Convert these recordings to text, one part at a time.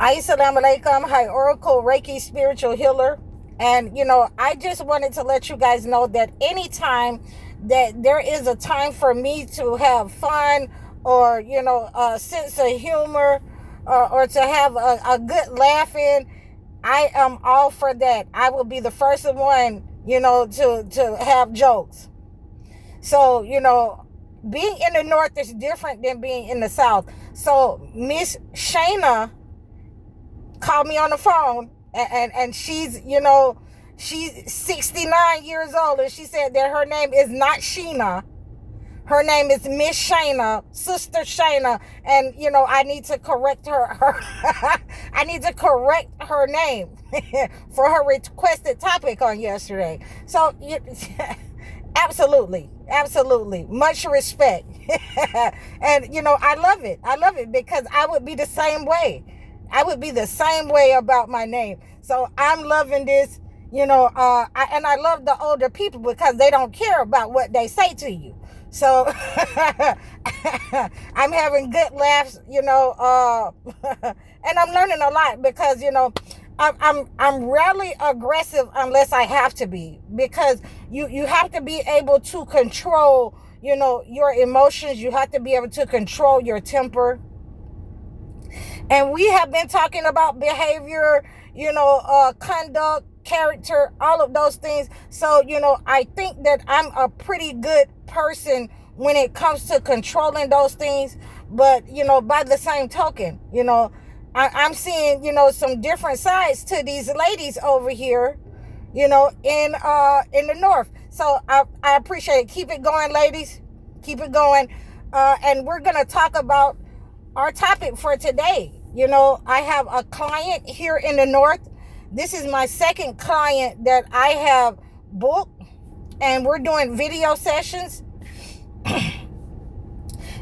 Assalamu alaikum. Hi, Oracle Reiki spiritual healer. And, I just wanted to let you guys know that anytime that there is a time for me to have fun or, a sense of humor or to have a good laughing, I am all for that. I will be the first one, to have jokes. So, being in the North is different than being in the South. So Miss Shayna called me on the phone, and she's 69 years old, and she said that her name is not Sheena. Her name is Miss Shayna, Sister Shayna, and I need to correct her. I need to correct her name for her requested topic on yesterday. So absolutely, much respect. And I love it because I would be the same way. I would be the same way about my name. So I'm loving this, and I love the older people because they don't care about what they say to you. So I'm having good laughs, and I'm learning a lot because, I'm rarely aggressive unless I have to be, because you have to be able to control, your emotions. You have to be able to control your temper. And we have been talking about behavior, conduct, character, all of those things. So, I think that I'm a pretty good person when it comes to controlling those things. But, by the same token, I'm seeing, some different sides to these ladies over here, in the North. So I appreciate it. Keep it going, ladies. Keep it going. And we're going to talk about our topic for today. I have a client here in the North. This is my second client that I have booked, and we're doing video sessions.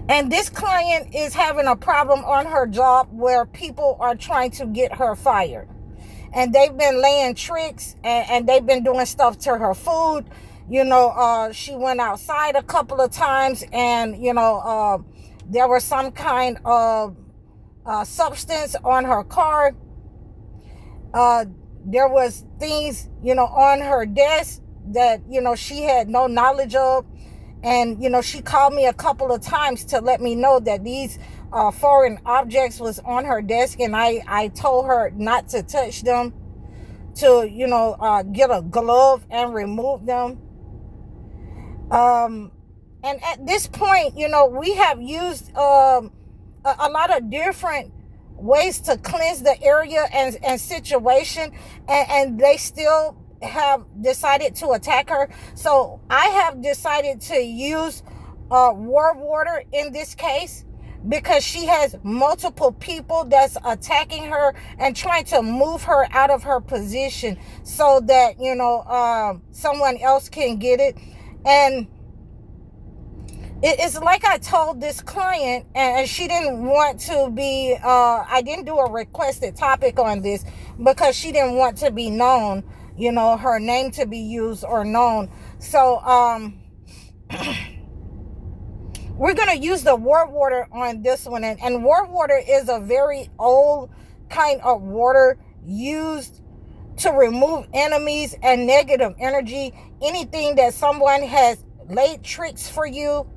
And this client is having a problem on her job where people are trying to get her fired. And they've been laying tricks, and they've been doing stuff to her food. She went outside a couple of times, and, there was some kind of substance on her car. There was things, on her desk that, she had no knowledge of. And, she called me a couple of times to let me know that these foreign objects was on her desk. And I told her not to touch them, to, get a glove and remove them. And at this point, we have used a lot of different ways to cleanse the area and situation, and they still have decided to attack her. So I have decided to use war water in this case, because she has multiple people that's attacking her and trying to move her out of her position so that, someone else can get it. And it's like I told this client, and she didn't want to be, I didn't do a requested topic on this because she didn't want to be known, her name to be used or known. So, we're going to use the war water on this one. And war water is a very old kind of water used to remove enemies and negative energy. Anything that someone has laid tricks for you.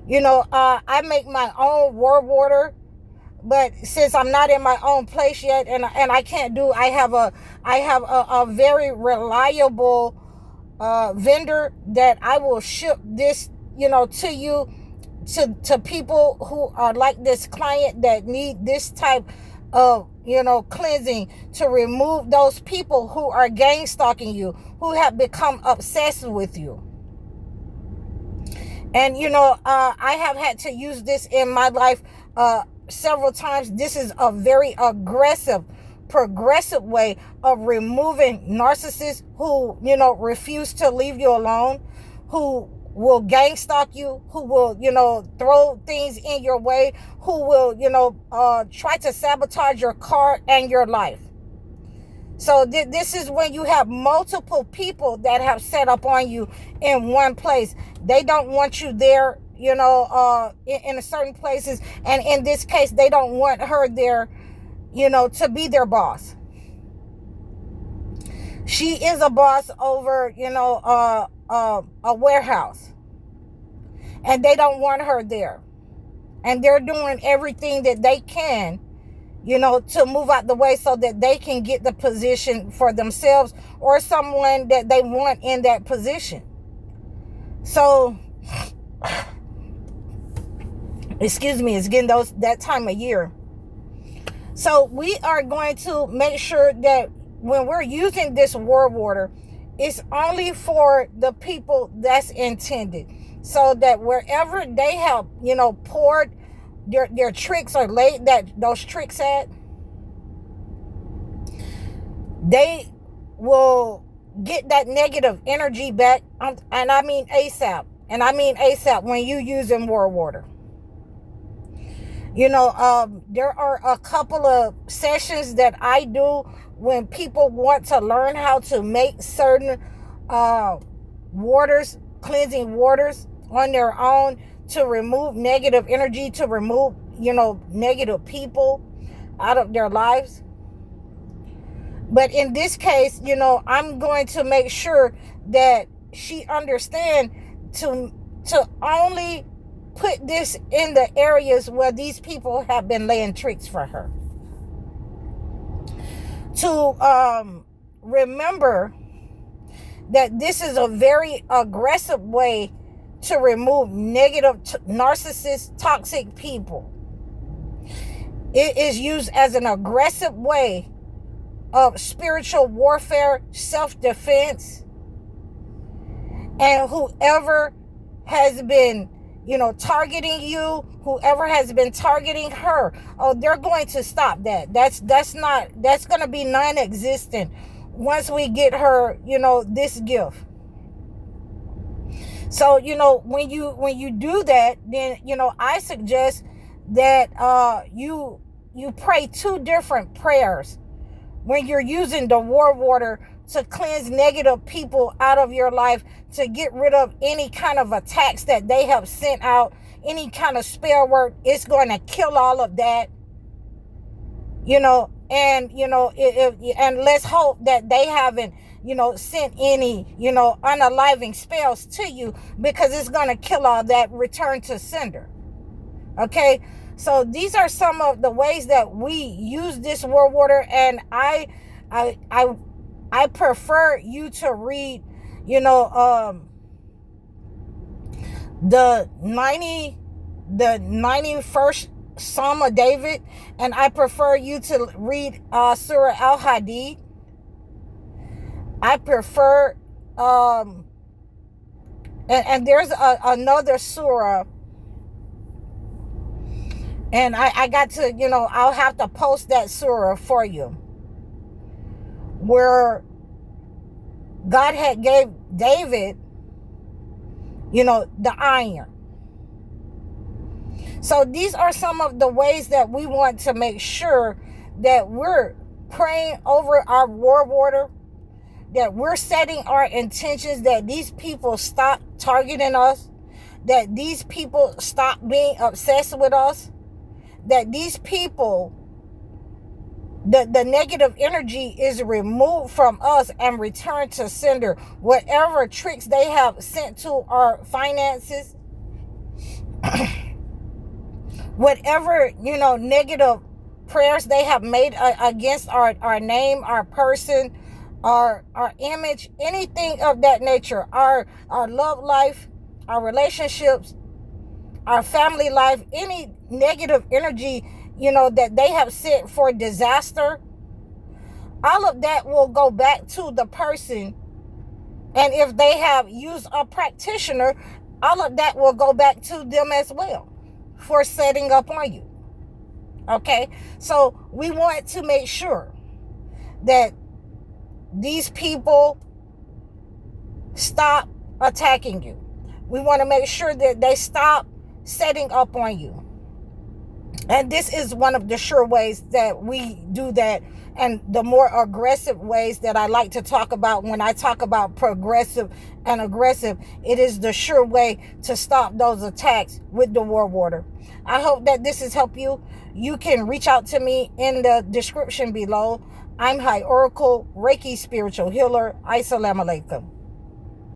I make my own war water, but since I'm not in my own place yet, and I can't do, I have a very reliable vendor that I will ship this, to you, to people who are like this client that need this type of, cleansing to remove those people who are gang stalking you, who have become obsessed with you. And, I have had to use this in my life several times. This is a very aggressive, progressive way of removing narcissists who, refuse to leave you alone, who will gang stalk you, who will, throw things in your way, who will, try to sabotage your car and your life. So this is when you have multiple people that have set up on you in one place. They don't want you there, in certain places. And in this case, they don't want her there, to be their boss. She is a boss over, a warehouse. And they don't want her there. And they're doing everything that they can, to move out the way so that they can get the position for themselves or someone that they want in that position. So, excuse me, it's getting that time of year. So we are going to make sure that when we're using this war water, it's only for the people that's intended. So that wherever they have, poured their tricks or laid those tricks at, they will get that negative energy back. And I mean ASAP. And I mean ASAP when you using war water. There are a couple of sessions that I do when people want to learn how to make certain cleansing waters on their own to remove negative energy, to remove, negative people out of their lives. But in this case, I'm going to make sure that she understands to only put this in the areas where these people have been laying tricks for her. To remember that this is a very aggressive way to remove negative, narcissist, toxic people. It is used as an aggressive way of spiritual warfare, self-defense, and whoever has been, targeting you, whoever has been targeting her, they're going to stop that. That's going to be non-existent once we get her, this gift. So, when you do that, then, I suggest that you pray 2 different prayers when you're using the war water to cleanse negative people out of your life, to get rid of any kind of attacks that they have sent out, any kind of spell work. It's going to kill all of that, and, and let's hope that they haven't, sent any, unaliving spells to you, because it's going to kill all that, return to sender. Okay. So these are some of the ways that we use this war water. And I prefer you to read, the 91st Psalm of David, and I prefer you to read Surah Al-Hadid. I prefer and there's another surah, and I got to, I'll have to post that surah for you, where God had gave David, the iron. So these are some of the ways that we want to make sure that we're praying over our war water, that we're setting our intentions, that these people stop targeting us, that these people stop being obsessed with us, that these people, the negative energy is removed from us and returned to sender. Whatever tricks they have sent to our finances, whatever, negative prayers they have made against our name, our person, our image, anything of that nature, our love life, our relationships, our family life, any negative energy, that they have sent for disaster, all of that will go back to the person. And if they have used a practitioner, all of that will go back to them as well for setting up on you. Okay? So we want to make sure that these people stop attacking you. We want to make sure that they stop setting up on you. And this is one of the sure ways that we do that, and the more aggressive ways that I like to talk about when I talk about progressive and aggressive. It is the sure way to stop those attacks with the war water. I hope that this has helped you. you can reach out to me in the description below. I'm High Oracle, Reiki Spiritual Healer. Assalamu alaikum.